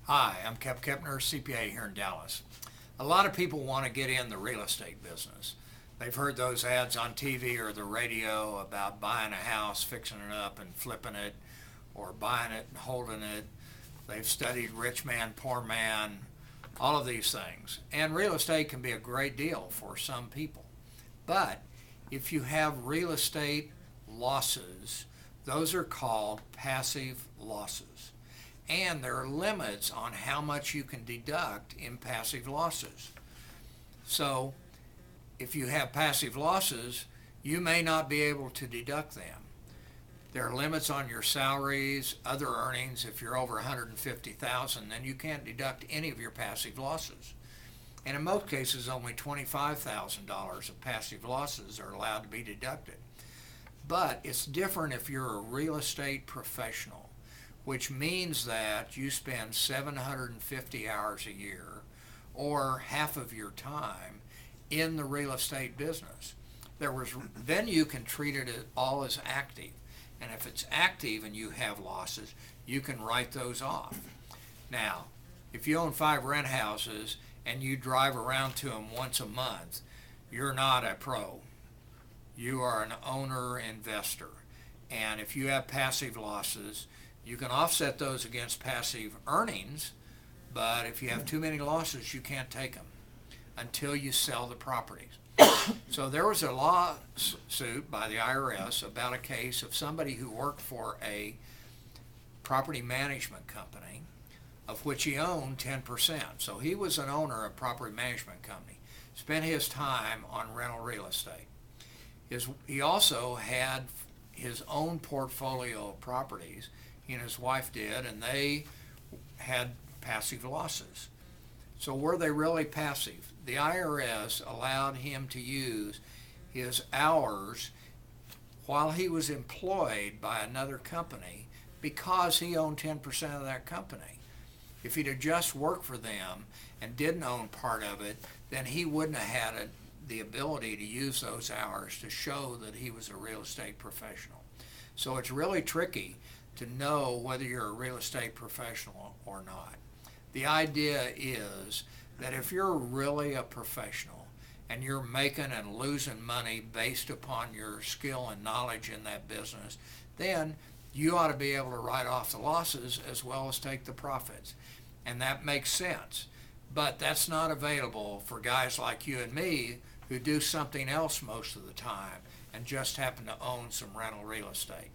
Hi, I'm Kep Kepner, CPA here in Dallas. A lot of people want to get in the real estate business. They've heard those ads on TV or the radio about buying a house, fixing it up and flipping it, or buying it and holding it. They've studied rich man, poor man, all of these things. And real estate can be a great deal for some people. But if you have real estate losses, those are called passive losses. And there are limits on how much you can deduct in passive losses. So if you have passive losses, you may not be able to deduct them. There are limits on your salaries, other earnings. If you're over $150,000, then you can't deduct any of your passive losses. And in most cases, only $25,000 of passive losses are allowed to be deducted. But it's different if you're a real estate professional, which means that you spend 750 hours a year or half of your time in the real estate business. Then you can treat it all as active. And if it's active and you have losses, you can write those off. Now, if you own 5 rent houses and you drive around to them once a month, you're not a pro. You are an owner investor. And if you have passive losses, you can offset those against passive earnings, but if you have too many losses, you can't take them until you sell the properties. So there was a lawsuit by the IRS about a case of somebody who worked for a property management company of which he owned 10%. So he was an owner of a property management company, spent his time on rental real estate. He also had his own portfolio of properties. He and his wife did, and they had passive losses. So were they really passive? The IRS allowed him to use his hours while he was employed by another company because he owned 10% of that company. If he'd have just worked for them and didn't own part of it, then he wouldn't have had the ability to use those hours to show that he was a real estate professional. So it's really tricky to know whether you're a real estate professional or not. The idea is that if you're really a professional and you're making and losing money based upon your skill and knowledge in that business, then you ought to be able to write off the losses as well as take the profits. And that makes sense. But that's not available for guys like you and me who do something else most of the time and just happen to own some rental real estate.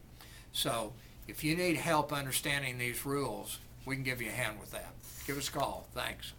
So if you need help understanding these rules, we can give you a hand with that. Give us a call. Thanks.